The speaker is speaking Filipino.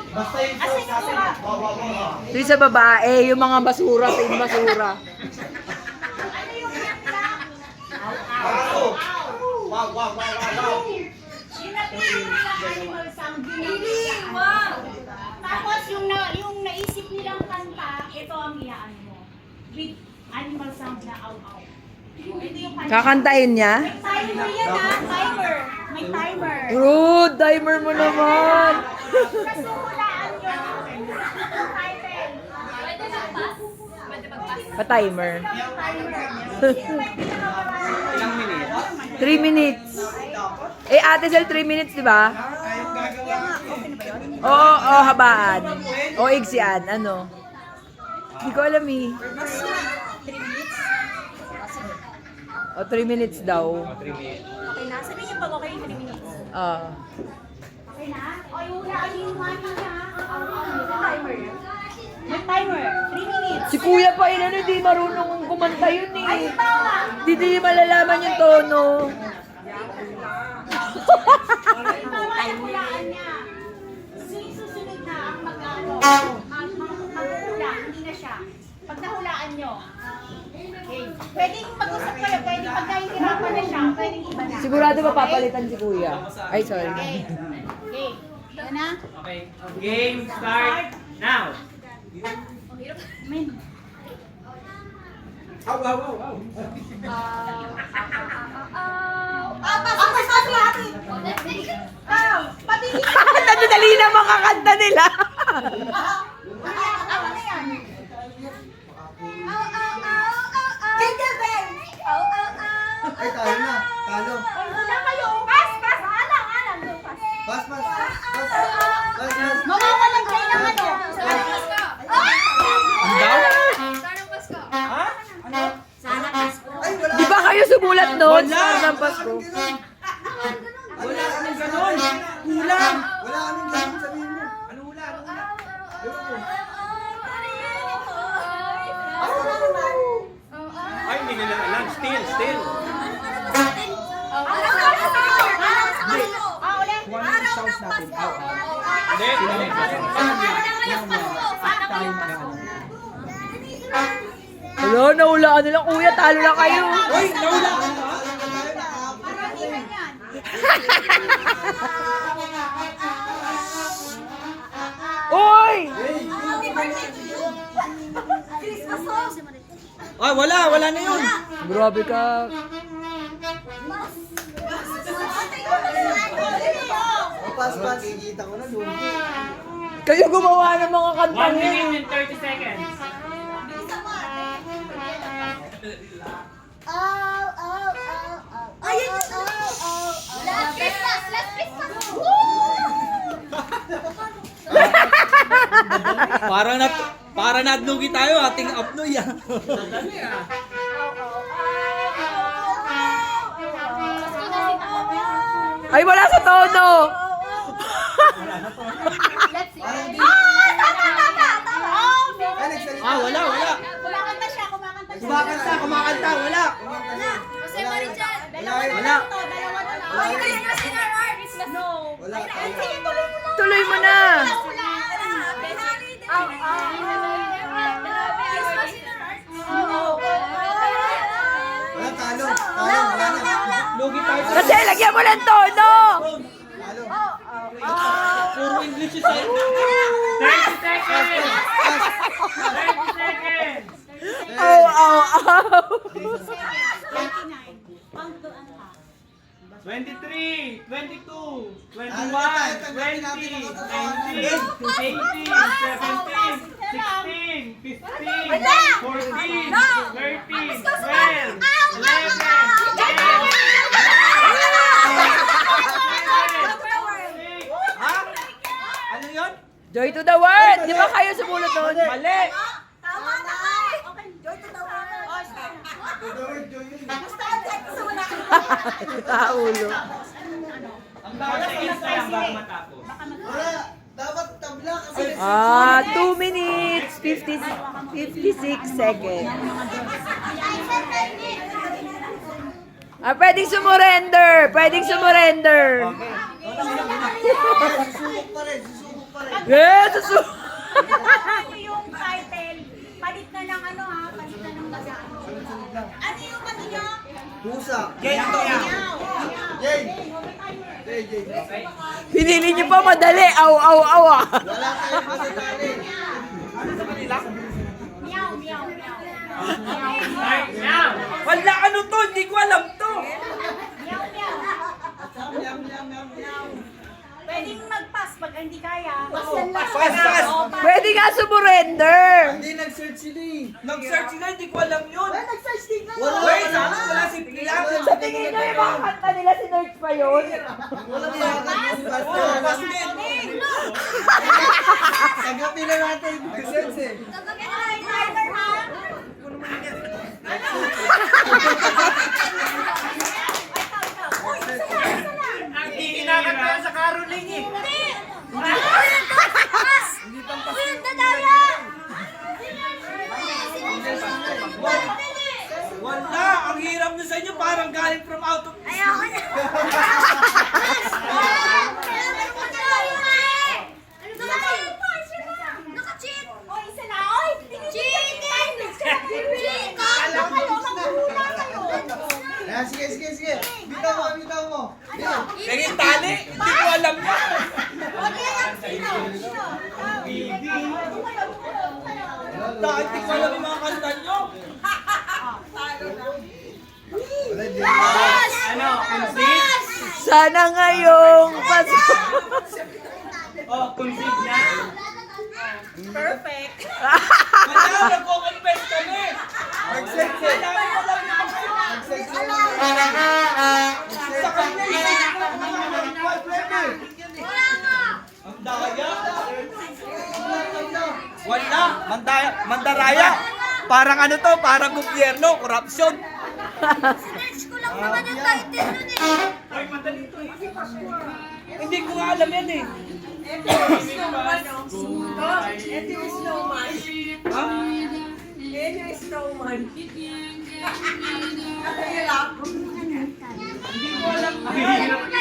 Basta yung sauce natin. Ito sa babae, yung mga basura, yung basura. Wow, wow, wow, wow. Tapos yung naisip nilang kanta, ito ang iyaan mo. With animal sound na aw-aw. Ito yung kanta. Kakantahin niya? Timer yan ha, timer. May timer. Rude, timer mo naman. Kasuhulaan nyo. Ang title. Pwede magpas? Pwede magpas? Pa-timer. Ilang minutes? 3 minutes. Eh, Ate Sel, 3 minutes, di ba? Oo, habaan. O, igsian. Ano? Hindi ko alam eh. 3 minutes? O, 3 minutes daw. 3 minutes. Okay na. Sabihin niyo pag okay yung 3 minutes. Okay na? O, yung hulaan yung money niya. Timer. May timer. 3 minutes. Si Kuya pa yun, ano, di marunong kumanta yun Ay, eh. tama. Di malalaman yung tono. Tama yung hulaan niya. Susunod na ang maghula. Hindi na siya. Pag nahulaan nyo. Okay. Pwedeng mag-usap kayo. Pwedeng pag nahihirapan na siya. Pwedeng iba na. Sigurado mapapalitan si Kuya. Ay, sorry. Okay. Okay. Yan na. Okay. Game start now. Men. Aw, aw, aw, aw. Nadadali na mga kanta nila. Ay, tayo na. Talo. Pas, pas. Mawawalan kayo ng ano. Ang daw? Ha? Ano? Ay, wala. Di ba kayo sumulat noon? Wala. Sa ng Pasko. Wala kami ganon. Kulang. Wala kaming ganun sabihin mo. Ano hula? Ano hula? Ay, hindi nila alam. Still, still. Kung ano yung sounds natin. Aw, aw. Hindi, hindi. Wala, nahulaan nila. Kuya, talo na kayo. Uy, nawala ka ba? Uy! Ay, wala na yun. Grabe ka. Pas, pas. Kikita ko na lugi. Kayo gumawa ng mga kanta 1 niya. minute and 30 seconds. Para nadlugi tayo ating apnoy ah. Ay, wala sa tono. Ay, nagsalita. Ah, wala. Kumakanta siya. Kumakanta, wala. Wala. Dalawa na lang. No. Wala. Tuloy mo na. Wala, talo. Talo, wala na. Lugi tayo. Kasi lagyan mo ng tono. Talo. Puro English is 30 seconds. 30 seconds. Ow, ow, ow. 29. Pang doon ka. 23, 22, 21, 20, 19, 18, 17, 16, 15, 14, 13, 12, 11, Ha? Ano yun? Joy to the world. Di ba kayo sumulot noon? Mali! Kaulo. Ang bawat sa Insta lang bago matapos. Wala. Dapat tabla kasi. 2 minutes, 56 seconds. Pwedeng sumurrender. Pwedeng sumurrender. Susubok pa rin, susubok pa rin. Yes, Ito yung title. Palit na ng ano ha, palit na ng bagaan. Ano yung kanina? Pusa. Jane, ito yan. Jane. Jane. Pinili niyo pa madali. Aw, aw, aw. Wala tayong masadali. Meow, meow, meow. Now. Wala, ano to? Hindi ko alam to. Meow, meow. Pwedeng mag-pass pag hindi kaya. Pass yan lang. Pwede nga sumurrender. Hindi nag-search sila eh. Nag-search sila, hindi ko alam yun. Nag-search din na. Wala. Wait, sana wala si Pilar. Sa tingin nyo yung mga kanta nila, sinerch pa yun. Walang yakap. Oh, pass din. Tagapin na natin. Nag-search eh. Timer ha? Uy, isa lang. Ang kinakanta sa caroling eh. Wala, ang hirap na sa inyo, parang galing from out of... Oy, isa na. Oy, cheating! Alam kayo, maghula kayo. Ayan, sige, sige, sige. Bitaw mo, bitaw mo. Bitaw. Pengin tali, hindi ko alam yan. Sino? Dahil hindi ko alam yung mga kanta nyo. Wala, Jane. Ano, conceive? Sana ngayong Pasko. Oh, conceive na? Perfect. Wala, nagko-confess kami. Nag-search eh. Nag-search eh. Sa kanya, ang daya. Wala, mandaraya. Parang ano to, parang gobyerno, korupsyon. Ay, madali to eh. Hindi ko nga alam yan eh. Ito yung snowman. Ha? Yan yung snowman. Ang hirap. Hindi ko alam. Ang hirap na